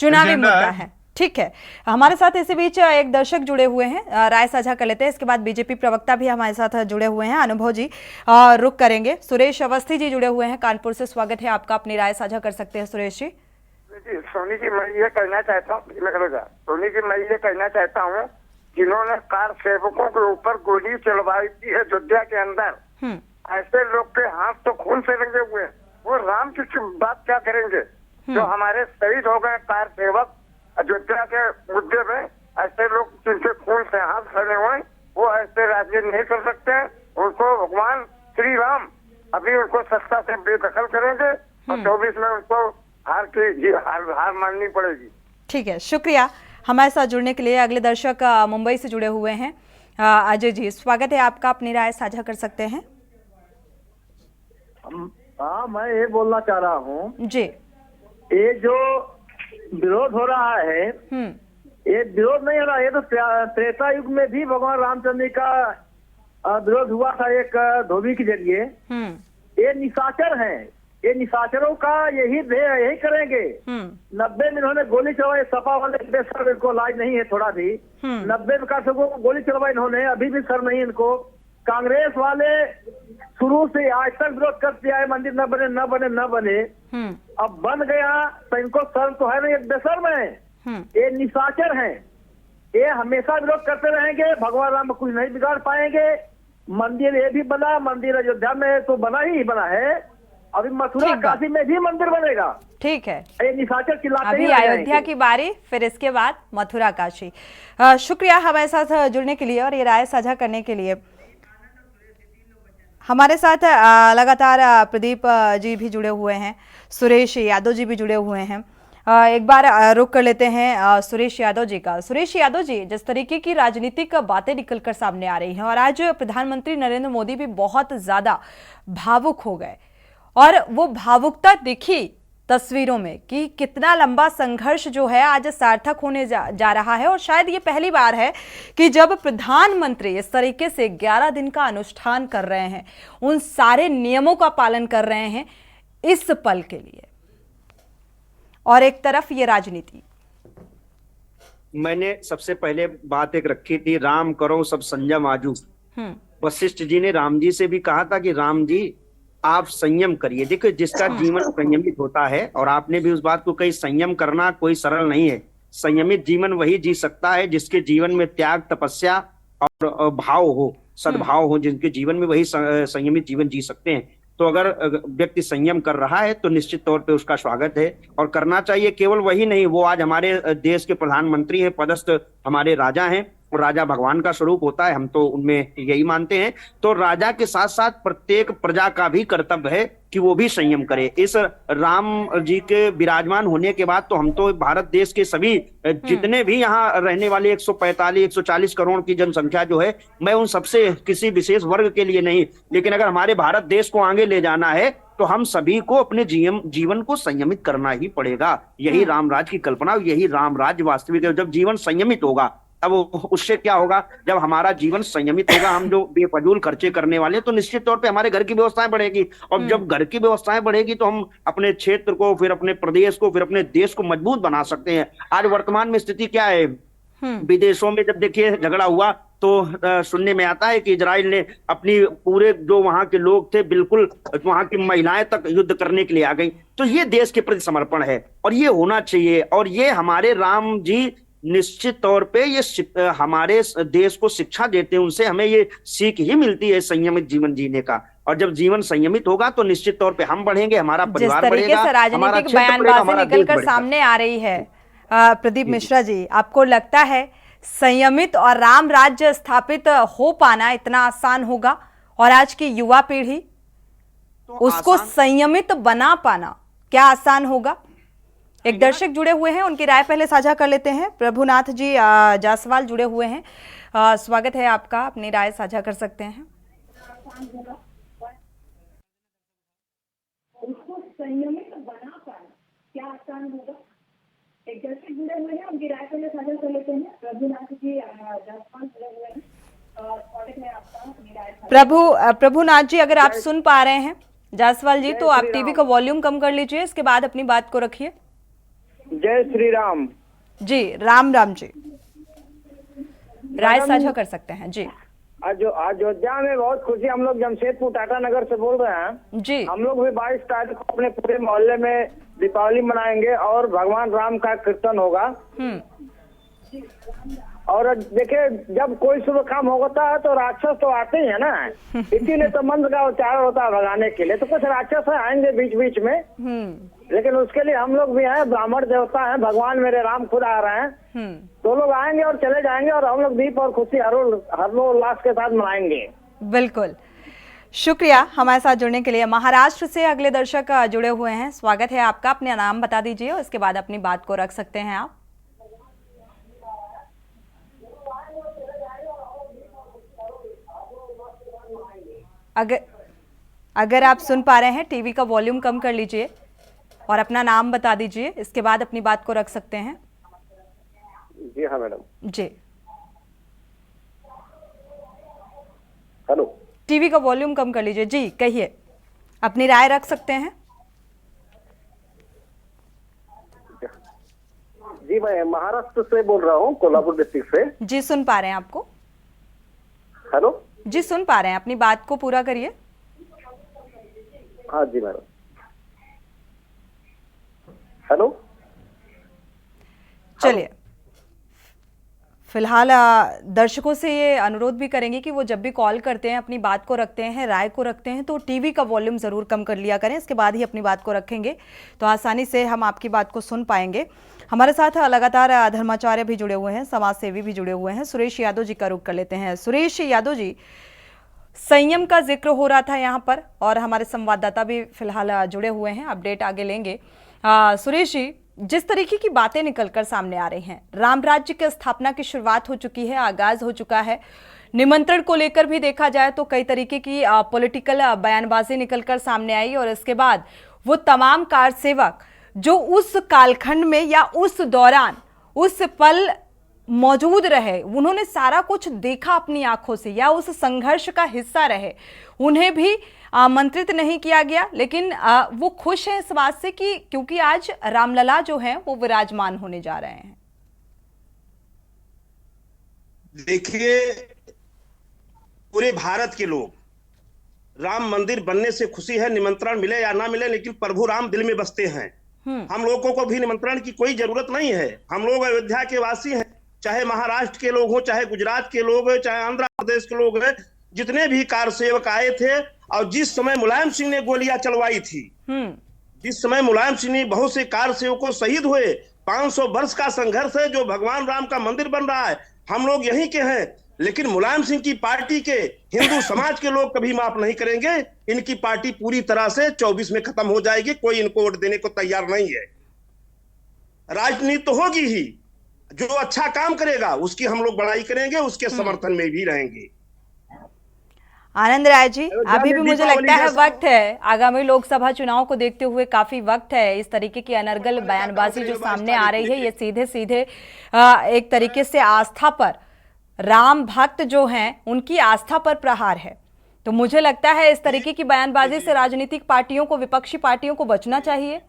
चुनावी मुद्दा है, ठीक है। हमारे साथ इसी बीच एक दर्शक जुड़े हुए हैं, राय साझा कर लेते हैं। इसके बाद बीजेपी प्रवक्ता भी हमारे साथ जुड़े हुए हैं, अनुभव जी रुक करेंगे। सुरेश अवस्थी जी जुड़े हुए हैं कानपुर से, स्वागत है आपका, अपनी राय साझा कर सकते हैं सुरेश जी। सोनी जी, मैं ये कहना चाहता हूँ, सोनी जी मैं ये कहना चाहता हूँ, जिन्होंने कार सेवकों के ऊपर गोली चलवाई थी अयोध्या के अंदर, ऐसे लोग के हाथ तो खून से रंगे हुए हैं, वो राम की बात क्या करेंगे? जो हमारे शहीद हो गए कार सेवक अयोध्या के मुद्दे में, ऐसे लोग जिनके खून से हाथ खड़े हुए, वो ऐसे राजनीति नहीं कर सकते। उनको भगवान श्री राम अभी उनको सत्ता से बेदखल करेंगे और 24 में उनको हार माननी पड़ेगी। ठीक है, शुक्रिया हमारे साथ जुड़ने के लिए। अगले दर्शक मुंबई से जुड़े हुए हैं, अजय जी, स्वागत है आपका, अपनी राय साझा कर सकते हैं। हाँ, मैं ये बोलना चाह रहा हूँ जी, ये जो विरोध हो रहा है, ये विरोध नहीं हो रहा, ये तो त्रेता युग में भी भगवान रामचंद्र जी का विरोध हुआ था एक धोबी के जरिए। ये निशाचर हैं, ये निशाचरों का यही करेंगे। 90 में इन्होंने गोली चलवाई, सपा वाले सर इनको लाज नहीं है थोड़ा भी। 90 में काशों को गोली चलवाई इन्होंने, अभी भी सर नहीं इनको। कांग्रेस वाले शुरू से आज तक विरोध करते आए, मंदिर न बने न बने न बने, अब बन गया तो इनको सर तो है नहीं, एक बेशर्म है, ये निशाचर हैं, ये हमेशा विरोध करते रहेंगे। भगवान राम कुछ नहीं बिगाड़ पाएंगे। मंदिर ये भी बना, मंदिर अयोध्या में तो बना ही बना है, अभी मथुरा काशी में भी मंदिर बनेगा। ठीक है, ये निशाचर चिल्लाते अभी अयोध्या की बारी, फिर इसके बाद मथुरा काशी। शुक्रिया हमारे साथ जुड़ने के लिए और ये राय साझा करने के लिए। हमारे साथ लगातार प्रदीप जी भी जुड़े हुए हैं, सुरेश यादव जी भी जुड़े हुए हैं। एक बार रुक कर लेते हैं सुरेश यादव जी का। सुरेश यादव जी, जिस तरीके की राजनीतिक बातें निकलकर सामने आ रही हैं और आज प्रधानमंत्री नरेंद्र मोदी भी बहुत ज्यादा भावुक हो गए और वो भावुकता दिखी तस्वीरों में कि कितना लंबा संघर्ष जो है आज सार्थक होने जा रहा है। और शायद ये पहली बार है कि जब प्रधानमंत्री इस तरीके से 11 दिन का अनुष्ठान कर रहे हैं, उन सारे नियमों का पालन कर रहे हैं इस पल के लिए, और एक तरफ ये राजनीति। मैंने सबसे पहले बात एक रखी थी, राम करो सब संयम आजू। वशिष्ठ जी ने राम जी से भी कहा था कि राम जी आप संयम करिए। देखो, जिसका जीवन संयमित होता है, और आपने भी उस बात को कही, संयम करना कोई सरल नहीं है। संयमित जीवन वही जी सकता है जिसके जीवन में त्याग, तपस्या और भाव हो, सद्भाव हो, जिनके जीवन में वही संयमित जीवन जी सकते हैं। तो अगर व्यक्ति संयम कर रहा है तो निश्चित तौर पे उसका स्वागत है और करना चाहिए। केवल वही नहीं, वो आज हमारे देश के प्रधानमंत्री हैं, पदस्थ हमारे राजा हैं, राजा भगवान का स्वरूप होता है, हम तो उनमें यही मानते हैं। तो राजा के साथ साथ प्रत्येक प्रजा का भी कर्तव्य है कि वो भी संयम करे। इस राम जी के विराजमान होने के बाद तो हम तो भारत देश के सभी जितने भी यहाँ रहने वाले 140 करोड़ की जनसंख्या जो है, मैं उन सबसे किसी विशेष वर्ग के लिए नहीं, लेकिन अगर हमारे भारत देश को आगे ले जाना है तो हम सभी को अपने जीवन को संयमित करना ही पड़ेगा। यही रामराज की कल्पना, यही रामराज वास्तविक है। जब जीवन संयमित होगा अब उससे क्या होगा, जब हमारा जीवन संयमित होगा, हम जो बेफजूल खर्चे करने वाले तो निश्चित तौर पे हमारे घर की व्यवस्थाएं बढ़ेगी, और जब घर की व्यवस्थाएं बढ़ेगी तो हम अपने क्षेत्र को, फिर अपने प्रदेश को, फिर अपने देश को मजबूत बना सकते हैं। आज वर्तमान में स्थिति क्या है, विदेशों में जब देखिए झगड़ा हुआ तो सुनने में आता है कि इजराइल ने अपनी पूरे जो वहां के लोग थे, बिल्कुल वहां की महिलाएं तक युद्ध करने के लिए आ गई। तो ये देश के प्रति समर्पण है और ये होना चाहिए, और ये हमारे राम जी निश्चित तौर पे ये हमारे देश को शिक्षा देते हैं, उनसे हमें ये सीख ही मिलती है संयमित जीवन जीने का। और जब जीवन संयमित होगा तो निश्चित तौर पे हम बढ़ेंगे, हमारा परिवार बढ़ेगा, जिस तरीके से राजनीतिक बयानबाजी निकलकर सामने आ रही है प्रदीप मिश्रा जी, आपको लगता है संयमित और राम राज्य स्थापित हो पाना इतना आसान होगा, और आज की युवा पीढ़ी तो उसको संयमित बना पाना क्या आसान होगा? एक दर्शक जुड़े हुए हैं, उनकी राय पहले साझा कर लेते हैं। प्रभुनाथ जी जायसवाल जुड़े हुए हैं, स्वागत है आपका, अपनी राय साझा कर सकते हैं। उसको संयमित बना पाना क्या आसान होगा? एक दर्शक जुड़े हुए हैं, उनकी राय पहले साझा कर लेते हैं। प्रभुनाथ जी जायसवाल जुड़े हुए हैं, स्वागत है आपका, अपनी राय। प्रभुनाथ जी, अगर आप सुन पा रहे हैं जायसवाल जी, तो आप टीवी का वॉल्यूम कम कर लीजिए, इसके बाद अपनी बात को रखिए। जय श्री राम जी। राम राम जी, राय साझा कर सकते हैं जी। अयोध्या में बहुत खुशी, हम लोग जमशेदपुर टाटा नगर से बोल रहे हैं जी। हम लोग भी 22 तारीख को अपने पूरे मोहल्ले में दीपावली मनाएंगे और भगवान राम का कीर्तन होगा। और देखिए, जब कोई शुभ काम होता है तो राक्षस तो आते ही है ना, इसीलिए तो मंत्र का उच्चारण होता है भगाने के लिए। तो कुछ राक्षस आएंगे बीच बीच में, लेकिन उसके लिए हम लोग भी हैं, ब्राह्मण देवता हैं, भगवान मेरे राम खुद आ रहे हैं, तो लोग आएंगे और चले जाएंगे, और हम लोग दीप और खुशी हर्षोल्लास के साथ मनाएंगे। बिल्कुल, शुक्रिया हमारे साथ जुड़ने के लिए। महाराष्ट्र से अगले दर्शक जुड़े हुए हैं, स्वागत है आपका, अपना नाम बता दीजिए और इसके बाद अपनी बात को रख सकते हैं आप। अगर आप सुन पा रहे हैं, टीवी का वॉल्यूम कम कर लीजिए और अपना नाम बता दीजिए, इसके बाद अपनी बात को रख सकते हैं। जी हाँ मैडम जी। हेलो, टीवी का वॉल्यूम कम कर लीजिए जी, कहिए, अपनी राय रख सकते हैं। जी, मैं महाराष्ट्र से बोल रहा हूँ, कोल्हापुर डिस्ट्रिक्ट से। जी, सुन पा रहे हैं आपको। हेलो जी, सुन पा रहे हैं, अपनी बात को पूरा करिए। हाँ जी मैडम। हेलो, चलिए, फिलहाल दर्शकों से ये अनुरोध भी करेंगे कि वो जब भी कॉल करते हैं, अपनी बात को रखते हैं, राय को रखते हैं, तो टीवी का वॉल्यूम ज़रूर कम कर लिया करें, इसके बाद ही अपनी बात को रखेंगे तो आसानी से हम आपकी बात को सुन पाएंगे। हमारे साथ लगातार धर्माचार्य भी जुड़े हुए हैं, समाज सेवी भी जुड़े हुए हैं। सुरेश यादव जी का रुख कर लेते हैं। सुरेश यादव जी, संयम का जिक्र हो रहा था यहाँ पर, और हमारे संवाददाता भी फिलहाल जुड़े हुए हैं, अपडेट आगे लेंगे। सुरेश जी, जिस तरीके की बातें निकलकर सामने आ रही हैं, राम राज्य की स्थापना की शुरुआत हो चुकी है, आगाज हो चुका है, निमंत्रण को लेकर भी देखा जाए तो कई तरीके की पॉलिटिकल बयानबाजी निकलकर सामने आई, और इसके बाद वो तमाम कारसेवक जो उस कालखंड में या उस दौरान उस पल मौजूद रहे, उन्होंने सारा कुछ देखा अपनी आंखों से या उस संघर्ष का हिस्सा रहे, उन्हें भी आमंत्रित नहीं किया गया, लेकिन वो खुश हैं इस बात से कि क्योंकि आज रामलला जो है वो विराजमान होने जा रहे हैं। देखिए, पूरे भारत के लोग राम मंदिर बनने से खुशी है, निमंत्रण मिले या ना मिले, लेकिन प्रभु राम दिल में बसते हैं। हम लोगों को भी निमंत्रण की कोई जरूरत नहीं है। हम लोग अयोध्या के वासी हैं, चाहे महाराष्ट्र के लोग हो, चाहे गुजरात के लोग हो, चाहे आंध्र प्रदेश के लोग हैं, जितने भी कारसेवक आए थे, और जिस समय मुलायम सिंह ने गोलियां चलवाई थी, जिस समय मुलायम सिंह ने बहुत से कारसेवकों शहीद हुए, 500 वर्ष का संघर्ष है, जो भगवान राम का मंदिर बन रहा है, हम लोग यहीं के हैं, लेकिन मुलायम सिंह की पार्टी के हिंदू समाज के लोग कभी माफ नहीं करेंगे। इनकी पार्टी पूरी तरह से 24 में खत्म हो जाएगी, कोई इनको वोट देने को तैयार नहीं है। राजनीति तो होगी ही, जो अच्छा काम करेगा उसकी हम लोग बड़ाई करेंगे, उसके समर्थन में भी रहेंगे। आनंद राय जी, अभी भी मुझे लगता है वक्त है, आगामी लोकसभा चुनाव को देखते हुए काफी वक्त है। इस तरीके की अनर्गल बयानबाजी जो सामने आ रही है, ये सीधे सीधे एक तरीके से आस्था पर, राम भक्त जो हैं उनकी आस्था पर प्रहार है। तो मुझे लगता है इस तरीके की बयानबाजी से राजनीतिक पार्टियों को, विपक्षी पार्टियों को बचना चाहिए।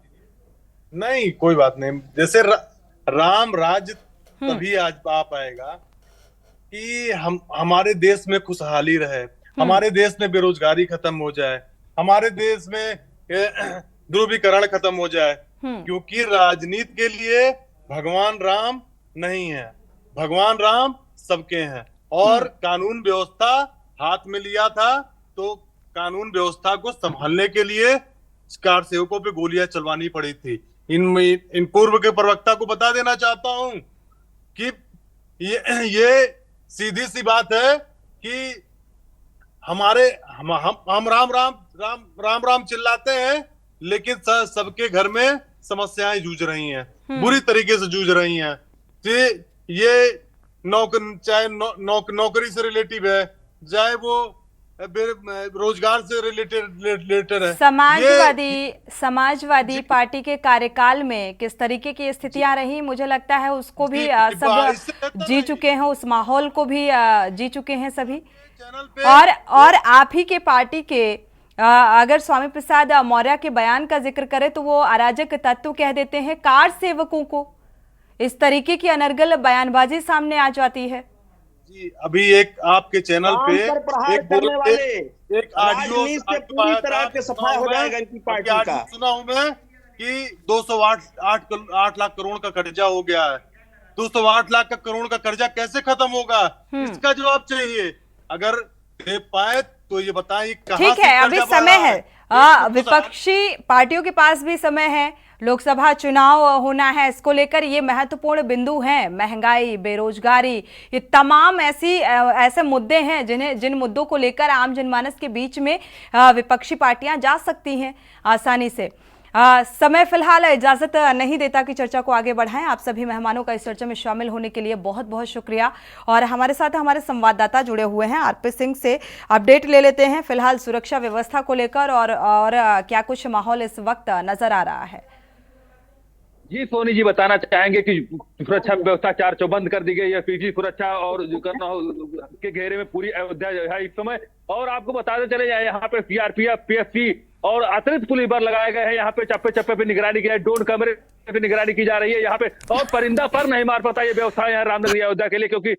नहीं, कोई बात नहीं। जैसे राम राज्य तभी आज आ पाएगा कि हमारे देश में खुशहाली रहे, हमारे देश में बेरोजगारी खत्म हो जाए, हमारे देश में ध्रुवीकरण खत्म हो जाए। क्योंकि राजनीति के लिए भगवान राम नहीं है, भगवान राम सबके हैं। और कानून व्यवस्था हाथ में लिया था तो कानून व्यवस्था को संभालने के लिए कार सेवकों पे गोलियां चलवानी पड़ी थी। इन पूर्व के प्रवक्ता को बता देना चाहता हूं कि ये सीधी सी बात है कि हम राम चिल्लाते हैं, लेकिन सबके घर में समस्याएं जूझ रही हैं, बुरी तरीके से जूझ रही हैं। ये चाहे नौकरी से रिलेटिव है, चाहे वो रोजगार से रिलेटेड है। समाजवादी पार्टी के कार्यकाल में किस तरीके की स्थितियां रही, मुझे लगता है उसको भी सब जी चुके हैं, उस माहौल को भी जी चुके हैं सभी। और आप ही के पार्टी के अगर स्वामी प्रसाद मौर्य के बयान का जिक्र करें तो वो अराजक तत्व कह देते हैं कार सेवकों को। इस तरीके की अनर्गल बयानबाजी सामने आ जाती है। जी, अभी एक आपके चैनल पे एक ऑडियो पूरी तरह के सफाई हो जाएगा इनकी पार्टी का। सुना हूं मैं कि 208 लाख करोड़ का कर्जा हो गया है। 208 लाख का करोड़ का कर्जा कैसे खत्म होगा, इसका जवाब चाहिए। अगर दे पाए तो ये बताएं कहां ठीक है, अभी समय है, विपक्षी पार्टियों के पास भी समय है, लोकसभा चुनाव होना है, इसको लेकर ये महत्वपूर्ण बिंदु हैं। महंगाई, बेरोजगारी, ये तमाम ऐसे मुद्दे हैं जिन मुद्दों को लेकर आम जनमानस के बीच में विपक्षी पार्टियां जा सकती हैं आसानी से। समय फिलहाल इजाजत नहीं देता कि चर्चा को आगे बढ़ाएं। आप सभी मेहमानों का इस चर्चा में शामिल होने के लिए बहुत बहुत शुक्रिया। और हमारे साथ हमारे संवाददाता जुड़े हुए हैं, आरपी सिंह से अपडेट ले लेते हैं फिलहाल सुरक्षा व्यवस्था को लेकर और क्या कुछ माहौल इस वक्त नजर आ रहा है। जी सोनी जी, बताना चाहेंगे कि सुरक्षा व्यवस्था चार चौबंद कर दी गई है, पीटी सुरक्षा और करना के घेरे में पूरी अयोध्या है इस समय। और आपको बताते चले जाए, यहाँ पे सीआरपीएफ, पीएफसी और अतिरिक्त पुलिस बल लगाए गए हैं। यहाँ पे चप्पे चप्पे पे निगरानी की है, ड्रोन कैमरे पे निगरानी की जा रही है यहाँ पे। और परिंदा पर नहीं मार पाता ये व्यवस्था यहाँ रामनगरी अयोध्या के लिए, क्योंकि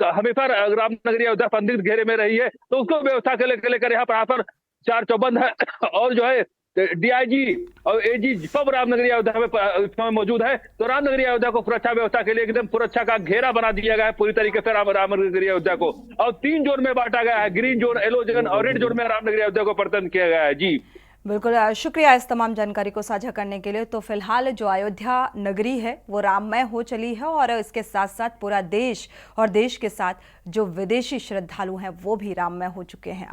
हमेशा रामनगरी अयोध्या पंडित घेरे में रही है, तो उसको व्यवस्था के लेकर यहाँ पर चार चौबंद है। और जो है डीआईजी और एजी सब रामनगरी अयोध्या में मौजूद है। तो रामनगरी अयोध्या को सुरक्षा व्यवस्था के लिए एकदम सुरक्षा का घेरा बना दिया गया है पूरी तरीके से रामनगरी अयोध्या को। और 3 जोन में बांटा गया है, ग्रीन जोन, येलो जोन और रेड जोन में रामनगरी अयोध्या को प्रदान किया गया है। जी बिल्कुल, शुक्रिया इस तमाम जानकारी को साझा करने के लिए। तो फिलहाल जो अयोध्या नगरी है वो राममय हो चली है और इसके साथ साथ पूरा देश और देश के साथ जो विदेशी श्रद्धालु हैं वो भी राममय हो चुके हैं।